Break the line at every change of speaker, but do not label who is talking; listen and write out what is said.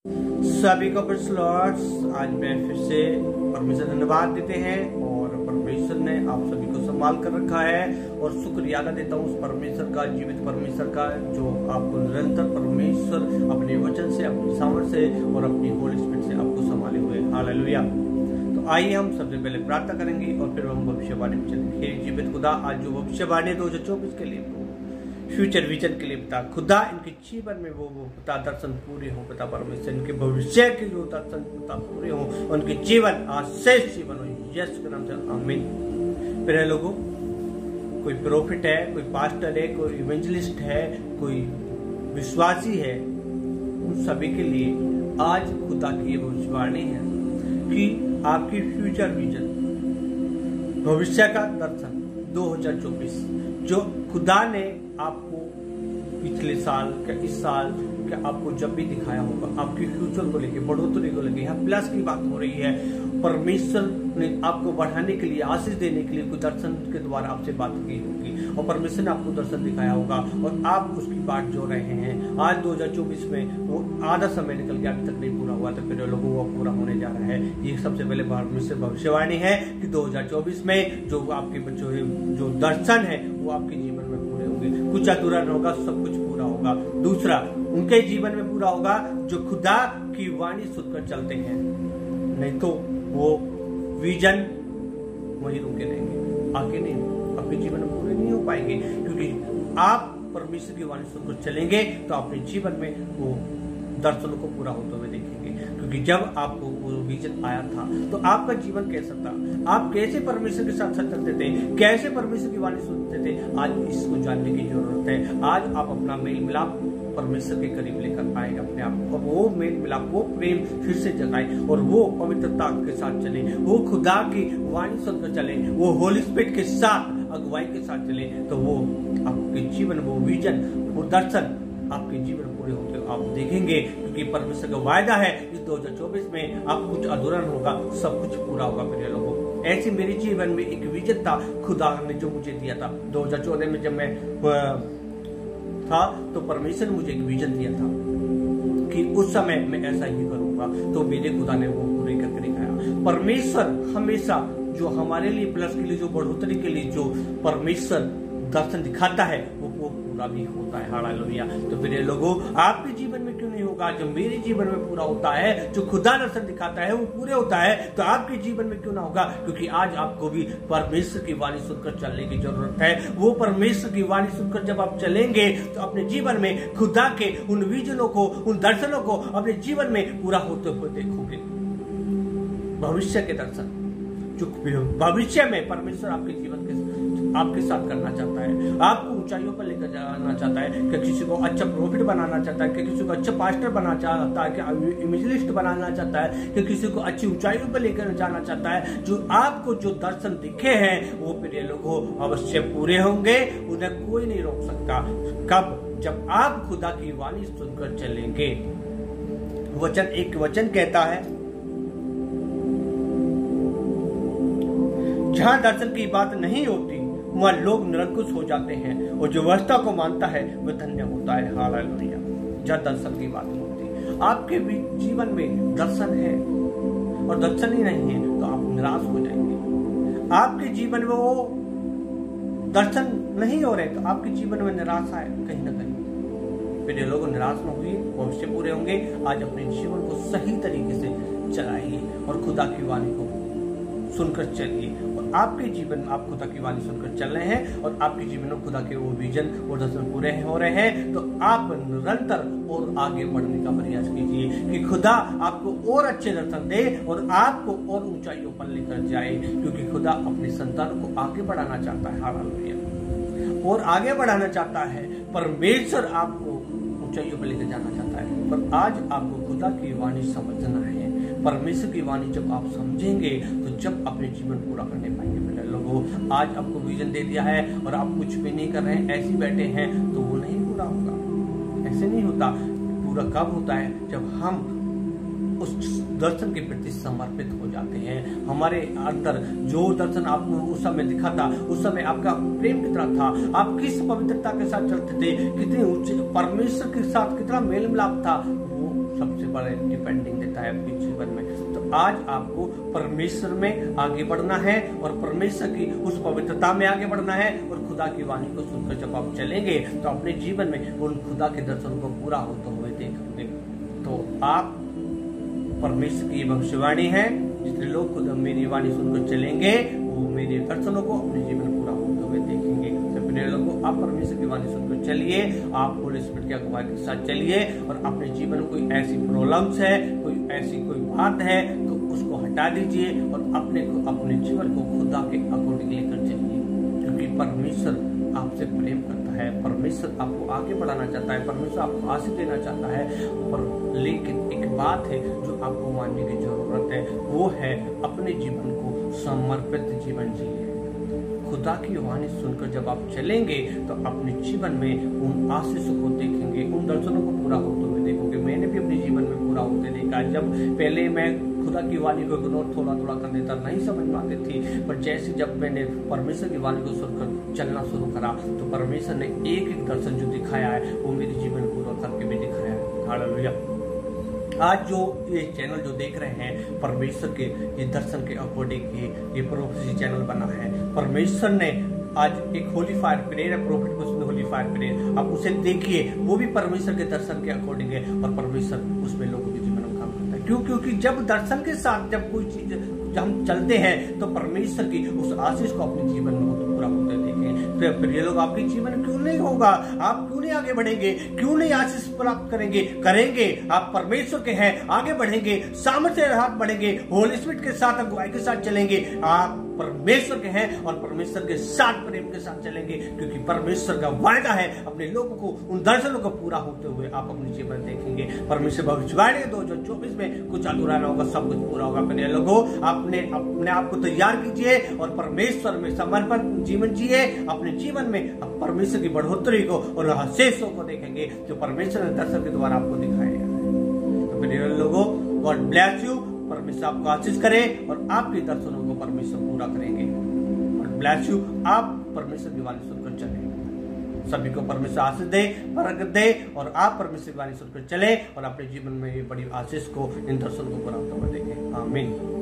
सभी को लॉर्ड्स, आज मैं फिर से परमेश्वर धन्यवाद देते हैं और परमेश्वर ने आप सभी को संभाल कर रखा है और शुक्रिया अदा देता हूँ उस परमेश्वर का, जीवित परमेश्वर का, जो आपको निरंतर परमेश्वर अपने वचन से, अपनी सामर्थ से और अपनी होली स्पिरिट से आपको संभाले हुए। हालेलुया। तो आइए हम सबसे पहले प्रार्थना करेंगे और फिर हम भविष्यवाणी में चलेंगे। जीवित खुदा, आज जो भविष्यवाणी 2024 के लिए फ्यूचर विजन के लिए बता खुदा, इनके जीवन में वो बता दर्शन पूरे हो, बता परमेश्वर इनके भविष्य के जो दर्शन बता पूरे हो, उनके जीवन आशीष जीवन हो, यीशु के नाम से आमीन। प्रिय लोगों, कोई प्रोफिट है, कोई पास्टर है, कोई इवेंजलिस्ट है, कोई विश्वासी है, उन सभी के लिए आज खुदा की भविष्यवाणी है कि आपकी फ्यूचर विजन, भविष्य का दर्शन 2024 जो खुदा ने आपको पिछले साल क्या इस साल क्या आपको जब भी दिखाया होगा, आपकी फ्यूचर को लेके, बढ़ोतरी को लेके, यहाँ प्लस की बात हो रही है। परमेश्वर ने आपको बढ़ाने के लिए, आशीष देने के लिए कोई दर्शन के द्वारा आपसे बात की होगी और परमेश्वर ने आपको दर्शन दिखाया होगा और आप उसकी बात जो रहे हैं। आज 2024 में वो आधा समय निकल गया, अभी तक नहीं पूरा हुआ, तो फिर लोगों को पूरा होने जा रहा है। ये सबसे पहले परमेश्वर भविष्यवाणी है कि 2024 में जो आपके बच्चों जो दर्शन है वो आपके जीवन में पूरे होंगे। कुछ अधूरा नहीं होगा, सब कुछ पूरा होगा। दूसरा, उनके जीवन में पूरा होगा जो खुदा की वाणी सुनकर चलते हैं, नहीं तो वो विजन वही रुके रहेंगे, आगे नहीं, अपने जीवन में पूरे नहीं हो पाएंगे। क्योंकि आप परमेश्वर की वाणी सुनकर चलेंगे तो अपने जीवन में वो दर्शनों को पूरा होते हुए देखेंगे। क्योंकि जब आपको वो विजन आया था तो आपका जीवन कैसा था, आप कैसे परमेश्वर के साथ चलते थे, कैसे परमेश्वर की वाणी सुनते थे, आज इसको जानने की जरूरत है। आज आप अपना मेल मिलाप परमेश्वर के करीब लेकर आए अपने आप को, वो मेल मिलाप, वो प्रेम फिर से जगाए और वो पवित्रता के साथ चले, वो खुदा की वाणी सुनकर चले, वो होली स्पिरिट के साथ अगुवाई के साथ चले, तो वो आपके जीवन, वो विजन, वो दर्शन आपके जीवन पूरे होते आप देखेंगे। क्योंकि परमेश्वर का वायदा है इस 2024 में आप कुछ अधूरा नहीं होगा, सब कुछ पूरा होगा। मेरे लोगों, ऐसे मेरे जीवन में एक विजन था खुदा ने जो मुझे दिया था 2014 में जब मैं था, तो परमेश्वर ने मुझे एक विजन दिया था कि उस समय मैं ऐसा ही करूंगा, तो मेरे खुदा ने वो पूरे करके दिखाया। परमेश्वर हमेशा जो हमारे लिए प्लस के लिए, जो बढ़ोतरी के लिए जो परमेश्वर दर्शन दिखाता है वो पूरा भी होता है। हालेलुया। तो मेरे लोगों, आपके जीवन में क्यों नहीं होगा? जो मेरे जीवन में पूरा होता है, जो खुदा दर्शन दिखाता है वो पूरे होता है, तो आपके जीवन में क्यों ना होगा? क्योंकि आज आपको भी परमेश्वर की वाणी सुनकर चलने की जरूरत है। वो परमेश्वर की वाणी सुनकर जब आप चलेंगे तो अपने जीवन में खुदा के उन विजनों को, उन दर्शनों को अपने जीवन में पूरा होते हुए देखोगे। भविष्य के दर्शन जो भविष्य में परमेश्वर आपके जीवन के आपके साथ करना चाहता है, आपको ऊंचाइयों पर लेकर जाना चाहता है, कि किसी को अच्छा प्रॉफिट बनाना चाहता है, कि किसी को अच्छा पास्टर बनाना चाहता है, कि इवेंजलिस्ट बनाना चाहता है, कि किसी को अच्छी ऊंचाइयों पर लेकर जाना चाहता है। जो आपको जो दर्शन दिखे हैं वो प्रिय लोगों अवश्य पूरे होंगे, उन्हें कोई नहीं रोक सकता। कब? जब आप खुदा की वाणी सुनकर चलेंगे। एक वचन कहता है, जहां दर्शन की बात नहीं होती वह लोग निरंकुश हो जाते हैं और जो व्यवस्था को मानता है वह धन्य होता है। हालेलुया। जहां दर्शन की बात नहीं होती, आपके भी जीवन में दर्शन है और दर्शन ही नहीं है तो आप निराश हो जाएंगे। आपके जीवन में वो दर्शन नहीं हो रहे तो आपके जीवन में निराशा है कहीं ना कहीं। फिर ये लोग निराश न हुए, भविष्य पूरे होंगे। आज अपने जीवन को सही तरीके से चलाइए और खुदा की वाणी को सुनकर चलिए और आपके जीवन में आप खुदा की वाणी सुनकर चल रहे हैं और आपके जीवन में खुदा के वो विजन और दर्शन पूरे हो रहे हैं, तो आप निरंतर और आगे बढ़ने का प्रयास कीजिए कि खुदा आपको और अच्छे दर्शन दे और आपको और ऊंचाइयों पर लेकर जाए। क्योंकि खुदा अपने संतान को आगे बढ़ाना चाहता है। हालेलुया। और आगे बढ़ाना चाहता है। परमेश्वर आपको ऊंचाइयों पर लेकर जाना चाहता है। पर आज आपको खुदा की वाणी समझना है। परमेश्वर की वाणी जब आप समझेंगे तो जब अपने जीवन पूरा करने पाएंगे। मेरे लोगों, आज आपको विजन दे दिया है और आप कुछ भी नहीं कर रहे हैं, ऐसे बैठे हैं, तो वो नहीं पूरा होगा। ऐसे नहीं होता। पूरा कब होता है? जब हम उस दर्शन के प्रति समर्पित हो जाते हैं। हमारे अंदर जो दर्शन आपको उस समय दिखा था, उस समय आपका प्रेम कितना था, आप किस पवित्रता के साथ चलते थे, कितने ऊंचे परमेश्वर के साथ कितना मेल मिलाप था, वो सबसे बड़े डिपेंडिंग देता है आपके जीवन में। तो आज आपको परमेश्वर में आगे बढ़ना है और परमेश्वर की उस पवित्रता में आगे बढ़ना है और खुदा की वाणी को सुनकर जब आप चलेंगे तो अपने जीवन में उन खुदा के दर्शन को पूरा होते हुए देखेंगे। तो आप परमेश्वर की भविष्यवाणी है, जितने लोग खुद मेरी वाणी सुनकर चलेंगे वो मेरे दर्शनों को अपने जीवन में पूरा होते हुए देखेंगे। तो प्रिय लोगों, आप परमेश्वर की वाणी सुनकर चलिए, आप होली स्पिरिट की अगुवाई के साथ चलिए और अपने जीवन में कोई ऐसी प्रॉब्लम्स है, कोई ऐसी कोई बात है तो उसको हटा दीजिए और अपने जीवन को खुदा के अकॉर्डिंग लेकर चलिए, क्योंकि परमेश्वर आपसे प्रेम करता है, परमेश्वर आपको आगे बढ़ाना चाहता है, परमेश्वर आपको आशीष देना चाहता है। पर लेकिन एक बात है जो आपको मानने की जरूरत है, वो है अपने जीवन को समर्पित जीवन जिए। खुदा की वाणी सुनकर जब आप चलेंगे तो अपने जीवन में उन आशीषों को देखेंगे, उन दर्शनों को पूरा होते हुए देखोगे। मैंने भी अपने जीवन में पूरा होते देखा। जब पहले मैं खुदा की वाणी को इग्नोर थोड़ा थोड़ा कर देता, नहीं समझ में आती थी, पर जैसे जब मैंने परमेश्वर की वाणी को सुनकर चलना शुरू करा तो परमेश्वर ने एक एक दर्शन जो दिखाया है वो मेरे जीवन पूरा करके भी दिखाया है। हालेलुया। आज जो ये चैनल जो देख रहे हैं परमेश्वर के ये दर्शन के अकॉर्डिंग ये प्रोफेसी चैनल बना है। परमेश्वर ने आज एक होली फायर प्रेयर है, प्रोफेट को सुनो होली फायर प्रेयर, आप उसे देखिए, वो भी परमेश्वर के दर्शन के अकॉर्डिंग है और परमेश्वर उसमें लोगों के जीवन में काम करता है। क्यों? क्योंकि जब दर्शन के साथ जब कोई चीज जब हम चलते हैं तो परमेश्वर की उस आशीष को अपने जीवन में पूरा होते देखें। तो प्रिय लोग, आपके जीवन क्यों नहीं होगा? आप क्यों नहीं आगे बढ़ेंगे? क्यों नहीं आशीष प्राप्त करेंगे? आप परमेश्वर के हैं, आगे बढ़ेंगे, सामर्थ्य के साथ बढ़ेंगे, होली स्पिरिट के साथ अगुवाई के साथ चलेंगे। आप परमेश्वर के हैं और परमेश्वर के साथ प्रेम के साथ चलेंगे, क्योंकि परमेश्वर का वायदा है अपने लोगों को उन दर्शनों को पूरा होते हुए आप अपने जीवन देखेंगे। परमेश्वर भविष्यवाणी 2024 में कुछ अधूरा ना होगा, सब कुछ पूरा होगा। अपने लोगों, अपने आप को तैयार कीजिए और परमेश्वर में समर्पण जीवन जिए। अपने जीवन में आप परमेश्वर की बढ़ोतरी को और आशीषों को देखेंगे जो परमेश्वर ने दर्शन के द्वारा आपको दिखाया है। तो मेरे लोगों, गॉड ब्लेस यू। परमेश्वर आपको आशीष करे और आपके दर्शनों को परमेश्वर पूरा करेंगे। God bless you. आप परमेश्वर की वाणी सुनकर चले, सभी को परमेश्वर आशीष दे, बरकत दे और आप परमेश्वर की वाणी सुनकर चले और अपने जीवन में ये बड़ी आशीष को, इन दर्शनों को पूरा होते हुए देखें। आमीन।